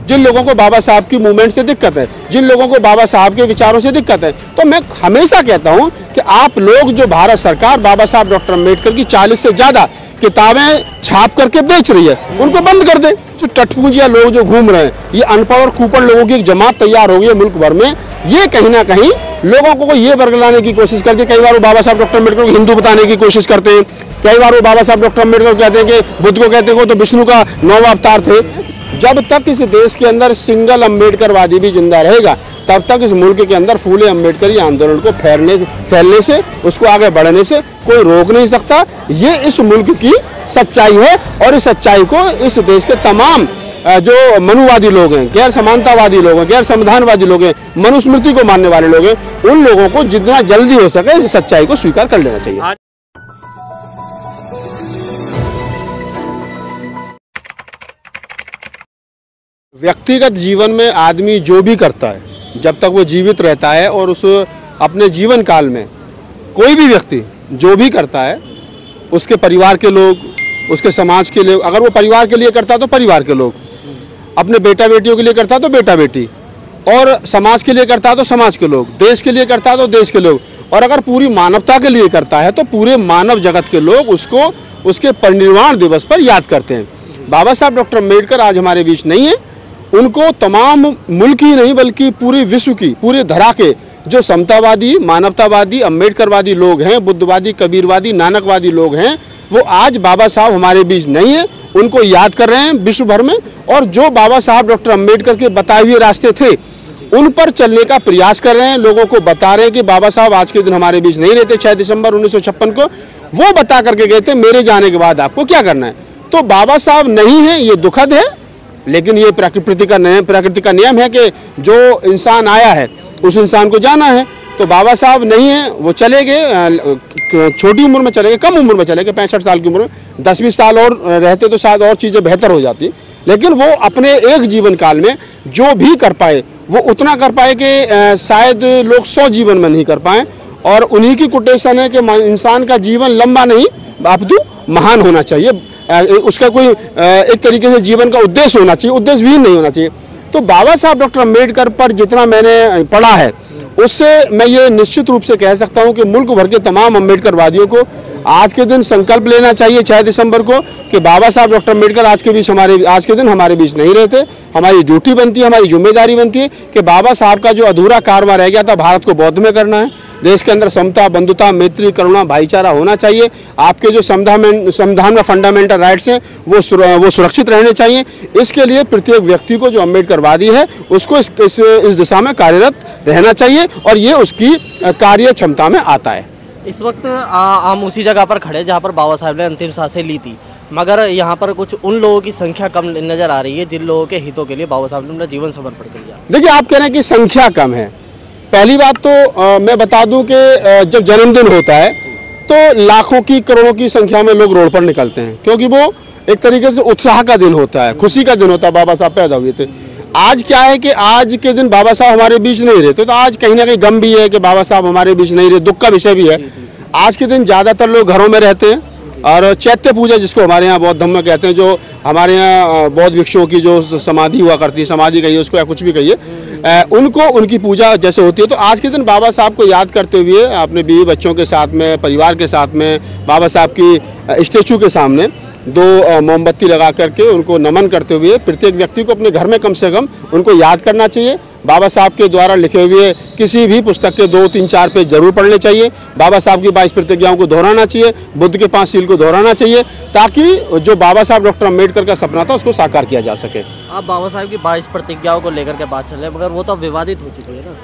जिन लोगों को बाबा साहब की मूवमेंट से दिक्कत है, जिन लोगों को बाबा साहब के विचारों से दिक्कत है, तो मैं हमेशा कहता हूं कि आप लोग जो भारत सरकार बाबा साहब डॉक्टर अम्बेडकर की 40 से ज़्यादा किताबें छाप करके बेच रही है, उनको बंद कर दे। जो टटपूंजिया लोग जो घूम रहे हैं, ये अनपढ़ और कुपड़ लोगों की एक जमात तैयार हो गई है मुल्क भर में। ये कहीं ना कहीं लोगों को ये वर्गलाने की कोशिश करते हैं। कई बार वो बाबा साहब डॉक्टर अम्बेडकर को हिंदू बताने की कोशिश करते हैं, कई बार वो बाबा साहब डॉक्टर अम्बेडकर कहते हैं कि बुद्ध को कहते हैं वो तो विष्णु का 9वां अवतार थे। जब तक इस देश के अंदर सिंगल अम्बेडकरवादी भी जिंदा रहेगा, तब तक इस मुल्क के अंदर फूले अम्बेडकरी आंदोलन को फैलने से, उसको आगे बढ़ने से कोई रोक नहीं सकता। ये इस मुल्क की सच्चाई है और इस सच्चाई को इस देश के तमाम जो मनुवादी लोग हैं, गैर समानतावादी लोग हैं, गैर संविधानवादी लोग हैं, मनुस्मृति को मानने वाले लोग हैं, उन लोगों को जितना जल्दी हो सके इस सच्चाई को स्वीकार कर लेना चाहिए। व्यक्तिगत जीवन में आदमी जो भी करता है, जब तक वो जीवित रहता है और उस अपने जीवन काल में कोई भी व्यक्ति जो भी करता है, उसके परिवार के लोग, उसके समाज के लोग, अगर वो परिवार के लिए करता है तो परिवार के लोग, अपने बेटा बेटियों के लिए करता है तो बेटा बेटी, और समाज के लिए करता है तो समाज के लोग, देश के लिए करता है तो देश के लोग, और अगर पूरी मानवता के लिए करता है तो पूरे मानव जगत के लोग उसको उसके परिनिर्वाण दिवस पर याद करते हैं। बाबा साहब डॉक्टर अम्बेडकर आज हमारे बीच नहीं है। उनको तमाम मुल्क ही नहीं बल्कि पूरे विश्व की, पूरे धरा के जो समतावादी, मानवतावादी, अम्बेडकरवादी लोग हैं, बुद्धवादी, कबीरवादी, नानकवादी लोग हैं, वो आज बाबा साहब हमारे बीच नहीं है। उनको याद कर रहे हैं विश्व भर में, और जो बाबा साहब डॉक्टर अम्बेडकर के बताए हुए रास्ते थे उन पर चलने का प्रयास कर रहे हैं। लोगों को बता रहे हैं कि बाबा साहब आज के दिन हमारे बीच नहीं रहते। 6 दिसंबर 1956 को वो बता करके गए थे मेरे जाने के बाद आपको क्या करना है। तो बाबा साहब नहीं है, ये दुखद है, लेकिन ये प्रकृति का नियम है कि जो इंसान आया है उस इंसान को जाना है। तो बाबा साहब नहीं है, वो चले गए, छोटी उम्र में चले गए, कम उम्र में चले गए, 65 साल की उम्र में। 10-20 साल और रहते तो शायद और चीज़ें बेहतर हो जाती, लेकिन वो अपने एक जीवन काल में जो भी कर पाए वो उतना कर पाए कि शायद लोग 100 जीवन में नहीं कर पाए। और उन्हीं की कोटेशन है कि इंसान का जीवन लंबा नहीं अपितु महान होना चाहिए। उसका कोई एक तरीके से जीवन का उद्देश्य होना चाहिए, उद्देश्यहीन नहीं होना चाहिए। तो बाबा साहब डॉक्टर अम्बेडकर पर जितना मैंने पढ़ा है उससे मैं ये निश्चित रूप से कह सकता हूँ कि मुल्क भर के तमाम अम्बेडकरवादियों को आज के दिन संकल्प लेना चाहिए 6 दिसंबर को कि बाबा साहब डॉक्टर अम्बेडकर आज के दिन हमारे बीच नहीं रहते। हमारी ड्यूटी बनती है, हमारी जिम्मेदारी बनती है कि बाबा साहब का जो अधूरा कारवा रह गया था भारत को बौद्ध में करना है। देश के अंदर समता, बंधुता, मैत्री, करुणा, भाईचारा होना चाहिए। आपके जो संविधान में फंडामेंटल राइट्स हैं वो सुरक्षित रहने चाहिए। इसके लिए प्रत्येक व्यक्ति को जो अम्बेडकरवादी है उसको इस दिशा में कार्यरत रहना चाहिए और ये उसकी कार्य क्षमता में आता है। इस वक्त हम उसी जगह पर खड़े जहाँ पर बाबा साहब ने अंतिम सांसें ली थी, मगर यहाँ पर कुछ उन लोगों की संख्या कम नजर आ रही है जिन लोगों के हितों के लिए बाबा साहब ने अपना जीवन समर्पण कर दिया। देखिए, आप कह रहे हैं कि संख्या कम है। पहली बात तो मैं बता दूं कि जब जन्मदिन होता है तो लाखों की, करोड़ों की संख्या में लोग रोड पर निकलते हैं, क्योंकि वो एक तरीके से उत्साह का दिन होता है, खुशी का दिन होता है। बाबा साहब पैदा हुए थे। आज क्या है कि आज के दिन बाबा साहब हमारे बीच नहीं रहते, तो आज कहीं ना कहीं गम भी है कि बाबा साहब हमारे बीच नहीं रहे, दुख का विषय भी है। आज के दिन ज़्यादातर लोग घरों में रहते हैं और चैत्य पूजा, जिसको हमारे यहाँ बौद्ध धर्म में कहते हैं, जो हमारे यहाँ बौद्ध भिक्षुओं की जो समाधि हुआ करती है, समाधि कहिए उसको या कुछ भी कहिए, उनको उनकी पूजा जैसे होती है। तो आज के दिन बाबा साहब को याद करते हुए अपने बीवी बच्चों के साथ में, परिवार के साथ में, बाबा साहब की स्टेचू के सामने 2 मोमबत्ती लगा करके उनको नमन करते हुए प्रत्येक व्यक्ति को अपने घर में कम से कम उनको याद करना चाहिए। बाबा साहब के द्वारा लिखे हुए किसी भी पुस्तक के 2, 3, 4 पेज जरूर पढ़ने चाहिए। बाबा साहब की 22 प्रतिज्ञाओं को दोहराना चाहिए, बुद्ध के 5 सील को दोहराना चाहिए, ताकि जो बाबा साहब डॉक्टर अम्बेडकर का सपना था उसको साकार किया जा सके। आप बाबा साहब की 22 प्रतिज्ञाओं को लेकर के बात चल रहे हैं, मगर वो तो विवादित हो चुकी है ना।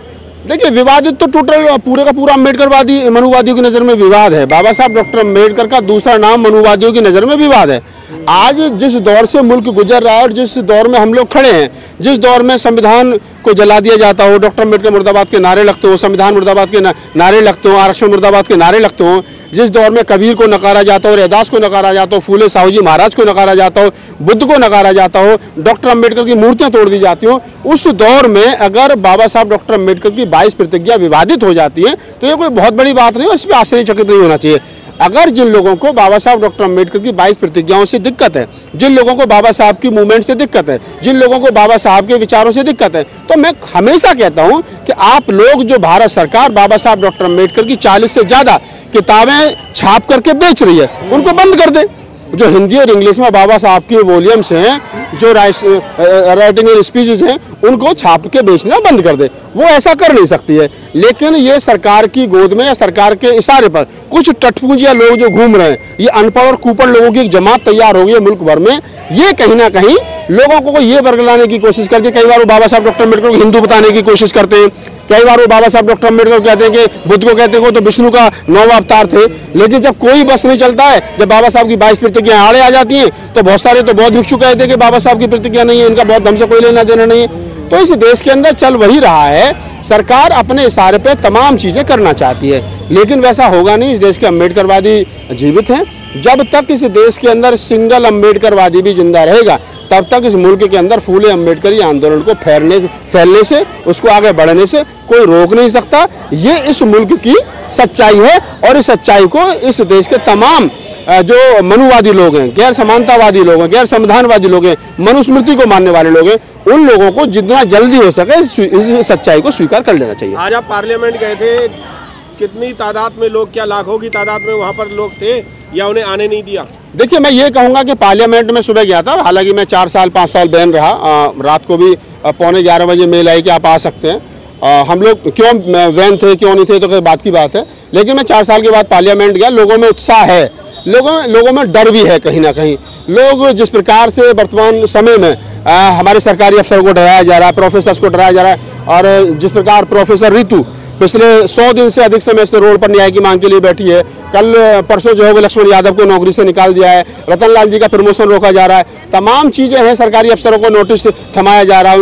देखिए, विवादित तो टोटल पूरे का पूरा अम्बेडकरवादी मनुवादियों की नज़र में विवाद है। बाबा साहब डॉक्टर अम्बेडकर का दूसरा नाम मनुवादियों की नज़र में विवाद है। आज जिस दौर से मुल्क गुजर रहा है और जिस दौर में हम लोग खड़े हैं, जिस दौर में संविधान को जला दिया जाता हो, डॉक्टर अम्बेडकर मुर्दाबाद के नारे लगते हो, संविधान मुर्दाबाद के नारे लगते हो, आरक्षण मुर्दाबाद के नारे लगते हो, जिस दौर में कबीर को नकारा जाता हो, रैदास को नकारा जाता हो, फूले साहू जी महाराज को नकारा जाता हो, बुद्ध को नकारा जाता हो, डॉक्टर अम्बेडकर की मूर्तियां तोड़ दी जाती हो, उस दौर में अगर बाबा साहब डॉक्टर अम्बेडकर की 22 प्रतिज्ञा विवादित हो जाती है तो ये कोई बहुत बड़ी बात नहीं है, इस पर आश्चर्यचकित नहीं होना चाहिए। अगर जिन लोगों को बाबा साहब डॉक्टर अम्बेडकर की 22 प्रतिज्ञाओं से दिक्कत है, जिन लोगों को बाबा साहब की मूवमेंट से दिक्कत है, जिन लोगों को बाबा साहब के विचारों से दिक्कत है, तो मैं हमेशा कहता हूं कि आप लोग जो भारत सरकार बाबा साहब डॉक्टर अम्बेडकर की 40 से ज़्यादा किताबें छाप करके बेच रही है, उनको बंद कर दे। जो हिंदी और इंग्लिश में बाबा साहब की वॉल्यूम्स हैं, जो राइटिंग एंड स्पीचेस हैं, उनको छाप के बेचना बंद कर दे। वो ऐसा कर नहीं सकती है, लेकिन ये सरकार की गोद में या सरकार के इशारे पर कुछ टटपूंजिया लोग जो घूम रहे हैं, ये अनपढ़ और कुपड़ लोगों की एक जमात तैयार हो गई है मुल्क भर में। ये कहीं ना कहीं लोगों को ये वर्गलाने की कोशिश करके, कई बार वो बाबा साहब डॉक्टर अम्बेडकर को हिंदू बताने की कोशिश करते हैं, कई बार वो बाबा साहब डॉक्टर अम्बेडकर कहते हैं कि बुद्ध को कहते हैं वो तो विष्णु का 9वां अवतार थे। लेकिन जब कोई बस नहीं चलता है, जब बाबा साहब की 22 प्रतिज्ञा आड़े आ जाती हैं, तो बहुत सारे तो बौद्ध भिक्षु कहते हैं कि बाबा साहब की प्रतिज्ञा नहीं है, इनका बौद्ध हमसे कोई लेना देना नहीं है। तो इस देश के अंदर चल वही रहा है, सरकार अपने इशारे पे तमाम चीजें करना चाहती है, लेकिन वैसा होगा नहीं। इस देश के अम्बेडकरवादी जीवित हैं। जब तक इस देश के अंदर सिंगल अम्बेडकरवादी भी जिंदा रहेगा, तब तक इस मुल्क के अंदर फूले अम्बेडकरी आंदोलन को फैलने से, उसको आगे बढ़ने से कोई रोक नहीं सकता। ये इस मुल्क की सच्चाई है, और इस सच्चाई को इस देश के तमाम जो मनुवादी लोग हैं, गैर समानतावादी लोग हैं, गैर संविधानवादी लोग हैं, मनुस्मृति को मानने वाले लोग हैं, उन लोगों को जितना जल्दी हो सके इस सच्चाई को स्वीकार कर लेना चाहिए। आज आप पार्लियामेंट गए थे, कितनी तादाद में लोग, क्या लाखों की तादाद में वहाँ पर लोग थे, या उन्हें आने नहीं दिया? देखिए, मैं ये कहूँगा कि पार्लियामेंट में सुबह गया था, हालांकि मैं 4 साल 5 साल बैन रहा, रात को भी 11:15 बजे मेल आई कि आप आ सकते हैं। हम लोग क्यों वैन थे, क्यों नहीं थे, तो कोई बात की बात है, लेकिन मैं 4 साल के बाद पार्लियामेंट गया। लोगों में उत्साह है, लोगों में डर भी है। कहीं ना कहीं लोग जिस प्रकार से वर्तमान समय में हमारे सरकारी अफसरों को डराया जा रहा है, प्रोफेसर्स को डराया जा रहा है, और जिस प्रकार प्रोफेसर रितु पिछले 100 दिन से अधिक समय से रोड पर न्याय की मांग के लिए बैठी है, कल परसों जो है वो लक्ष्मण यादव को नौकरी से निकाल दिया है, रतन लाल जी का प्रमोशन रोका जा रहा है, तमाम चीज़ें हैं, सरकारी अफसरों को नोटिस थमाया जा रहा है,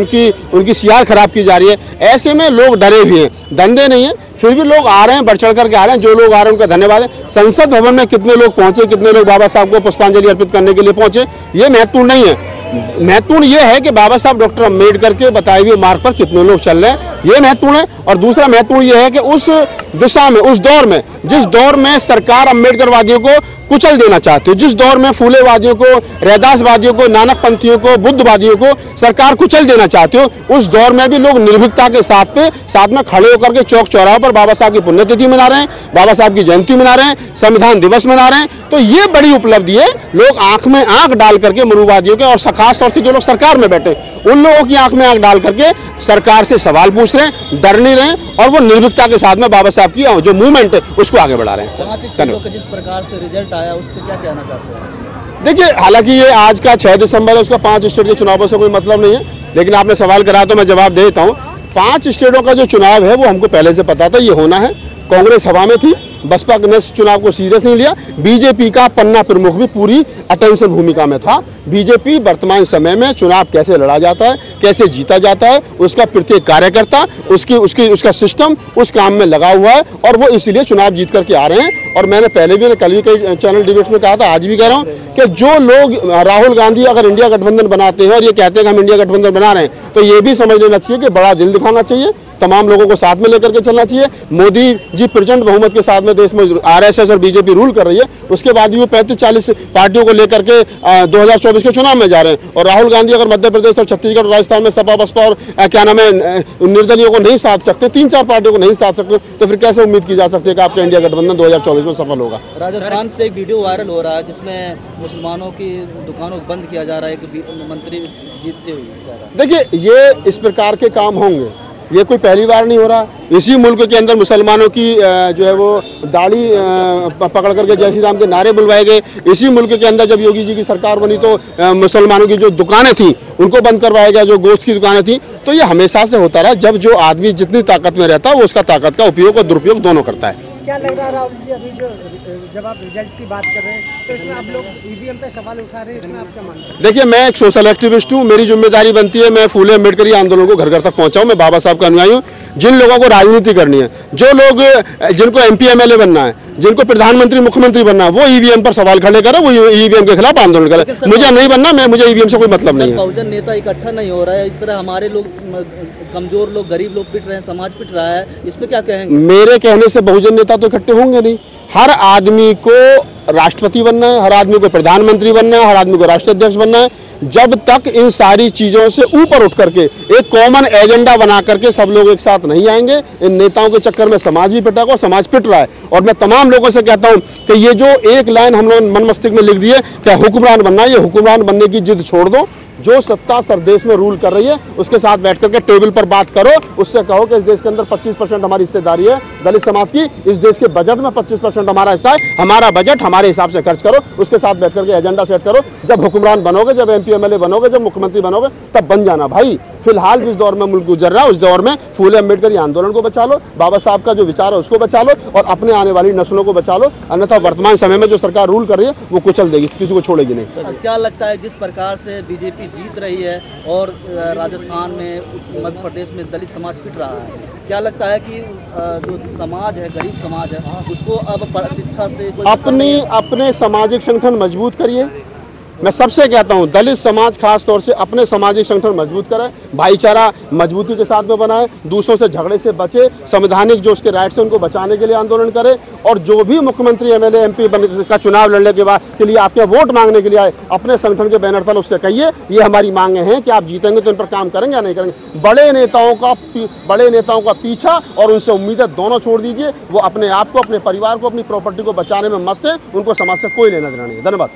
उनकी सियार खराब की जा रही है। ऐसे में लोग डरे भी हैं, धंधे नहीं है, फिर भी लोग आ रहे हैं, बढ़ चढ़ करके आ रहे हैं। जो लोग आ रहे हैं उनका धन्यवाद है। संसद भवन में कितने लोग पहुंचे, कितने लोग बाबा साहब को पुष्पांजलि अर्पित करने के लिए पहुंचे, ये महत्वपूर्ण नहीं है। महत्वपूर्ण ये है कि बाबा साहब डॉक्टर अम्बेडकर के बताए हुए मार्ग पर कितने लोग चल रहे हैं, ये महत्वपूर्ण है। और दूसरा महत्वपूर्ण ये है कि उस दिशा में, उस दौर में, जिस दौर में सरकार अम्बेडकरवादियों को कुचल देना चाहती है, जिस दौर में फूलेवादियों को, रैदासवादियों को, नानकपंथियों को, बुद्धवादियों को सरकार कुचल देना चाहती हो, उस दौर में भी लोग निर्भीकता के साथ में खड़े होकर के चौक चौराहों पर बाबा साहब की पुण्यतिथि मना रहे हैं, बाबा साहब की जयंती मना रहे हैं, संविधान दिवस मना रहे हैं। तो ये बड़ी उपलब्धि है। लोग आंख में आंख डाल करके मनुवादियों के, और खास तौर से जो लोग सरकार में बैठे, उन लोगों की आंख में आंख डाल करके सरकार से सवाल पूछ रहे हैं, डर नहीं रहे, और वो निर्भीकता के साथ में बाबा साहब की जो मूवमेंट है उसको आगे बढ़ा रहे हैं। जिस प्रकार से रिजल्ट आया उस पर क्या कहना चाहते हैं? देखिए, हालांकि ये आज का 6 दिसंबर है, उसका 5 स्टेट के चुनावों से कोई मतलब नहीं है, लेकिन आपने सवाल करा तो मैं जवाब देता हूँ। 5 स्टेटों का जो चुनाव है वो हमको पहले से पता था ये होना है। कांग्रेस हवा में थी, बसपा ने इस चुनाव को सीरियस नहीं लिया। बीजेपी का पन्ना प्रमुख भी पूरी अटेंशन भूमिका में था। बीजेपी वर्तमान समय में चुनाव कैसे लड़ा जाता है, कैसे जीता जाता है, उसका प्रत्येक कार्यकर्ता, उसका सिस्टम उस काम में लगा हुआ है, और वो इसलिए चुनाव जीत करके आ रहे हैं। और मैंने पहले भी, कल भी कई चैनल डिबेट्स में कहा था, आज भी कह रहा हूँ कि जो लोग, राहुल गांधी अगर इंडिया गठबंधन बनाते हैं और ये कहते हैं कि हम इंडिया गठबंधन बना रहे हैं, तो ये भी समझ लेना चाहिए कि बड़ा दिल दिखाना चाहिए, तमाम लोगों को साथ में लेकर के चलना चाहिए। मोदी जी प्रचंड बहुमत के साथ में देश में आरएसएस और बीजेपी रूल कर रही है, उसके बाद भी वो 35-40 पार्टियों को लेकर के 2024 के चुनाव में जा रहे हैं। और राहुल गांधी अगर मध्य प्रदेश और छत्तीसगढ़ और राजस्थान में सपा बसपा और क्या नाम है निर्दलीयों को नहीं साध सकते, 3-4 पार्टियों को नहीं साध सकते, तो फिर कैसे उम्मीद की जा सकती है कि आपका इंडिया गठबंधन 2024 में सफल होगा? राजस्थान से एक वीडियो वायरल हो रहा है जिसमें मुसलमानों की दुकानों को बंद किया जा रहा है, एक मंत्री जीतते हुए। देखिए, ये इस प्रकार के काम होंगे, ये कोई पहली बार नहीं हो रहा। इसी मुल्क के अंदर मुसलमानों की जो है वो दाढ़ी पकड़ करके जय श्री राम के नारे बुलवाए गए। इसी मुल्क के अंदर जब योगी जी की सरकार बनी तो मुसलमानों की जो दुकानें थी उनको बंद करवाया गया, जो गोश्त की दुकानें थी। तो ये हमेशा से होता रहा। जब जो आदमी जितनी ताकत में रहता है वो उसका ताकत का उपयोग और दुरुपयोग दोनों करता है। क्या लग रहा है राहुल जी, अभी जब आप रिजल्ट की बात कर रहे हैं तो इसमें आप लोग ईवीएम पे सवाल उठा रहे हैं, इसमें आप क्या मानते हैं? देखिए, मैं एक सोशल एक्टिविस्ट हूँ, मेरी जिम्मेदारी बनती है मैं फूले अम्बेडकरी आंदोलन को घर घर तक पहुँचाऊँ। मैं बाबा साहब का अनुयायी हूँ। जिन लोगों को राजनीति करनी है, जो लोग जिनको MP MLA बनना है, जिनको प्रधानमंत्री मुख्यमंत्री बनना है वो ईवीएम पर सवाल खड़े करे, वो ईवीएम के खिलाफ आंदोलन करे। मुझे नहीं बनना, मुझे ईवीएम से कोई मतलब नहीं है। बहुजन नेता इकट्ठा नहीं हो रहा है, इस तरह हमारे लोग, कमजोर लोग, गरीब लोग पिट रहे हैं, समाज पिट रहा है, इस पे क्या कहेंगे? मेरे कहने से बहुजन नेता तो इकट्ठे होंगे नहीं। हर आदमी को राष्ट्रपति बनना है, हर आदमी को प्रधानमंत्री बनना है, हर आदमी को राष्ट्रीय अध्यक्ष बनना है। जब तक इन सारी चीजों से ऊपर उठ करके एक कॉमन एजेंडा बना करके सब लोग एक साथ नहीं आएंगे, इन नेताओं के चक्कर में समाज भी पिटेगा और समाज पिट रहा है। और मैं तमाम लोगों से कहता हूं कि ये जो एक लाइन हम लोग मन मस्तिष्क में लिख दी है क्या हुक्मरान बनना है, ये हुक्मरान बनने की जिद छोड़ दो। जो सत्ता सर देश में रूल कर रही है उसके साथ बैठ करके टेबल पर बात करो, उससे कहो कि इस देश के अंदर 25% हमारी हिस्सेदारी है दलित समाज की, इस देश के बजट में 25% हमारा हिस्सा है, हमारा बजट हमारे हिसाब से खर्च करो, उसके साथ बैठ करके एजेंडा सेट करो। जब हुक्मरान बनोगे, जब MP MLA बनोगे, जब मुख्यमंत्री बनोगे, तब बन जाना भाई। फिलहाल जिस दौर में मुल्क गुजर रहा है उस दौर में फूले अम्बेडकर आंदोलन को बचा लो, बाबा साहब का जो विचार है उसको बचा लो और अपने आने वाली नस्लों को बचा लो, अन्यथा वर्तमान समय में जो सरकार रूल कर रही है वो कुचल देगी, किसी को छोड़ेगी नहीं। क्या लगता है जिस प्रकार से बीजेपी जीत रही है और राजस्थान में, मध्य प्रदेश में दलित समाज पिट रहा है, क्या लगता है कि जो समाज है, गरीब समाज है, उसको अब शिक्षा से अपने सामाजिक संगठन मजबूत करिए। मैं सबसे कहता हूं दलित समाज खास तौर से अपने सामाजिक संगठन मजबूत करे, भाईचारा मजबूती के साथ में बनाए, दूसरों से झगड़े से बचे, संवैधानिक जो उसके राइट्स हैं उनको बचाने के लिए आंदोलन करे। और जो भी मुख्यमंत्री MLA MP का चुनाव लड़ने के बाद के लिए आपके वोट मांगने के लिए आए, अपने संगठन के बैनर पर उससे कहिए ये हमारी मांगे हैं कि आप जीतेंगे तो इन पर काम करेंगे या नहीं करेंगे। बड़े नेताओं का पीछा और उनसे उम्मीदें दोनों छोड़ दीजिए। वो अपने आप को, अपने परिवार को, अपनी प्रॉपर्टी को बचाने में मस्त है, उनको समाज से कोई लेना देना नहीं है। धन्यवाद।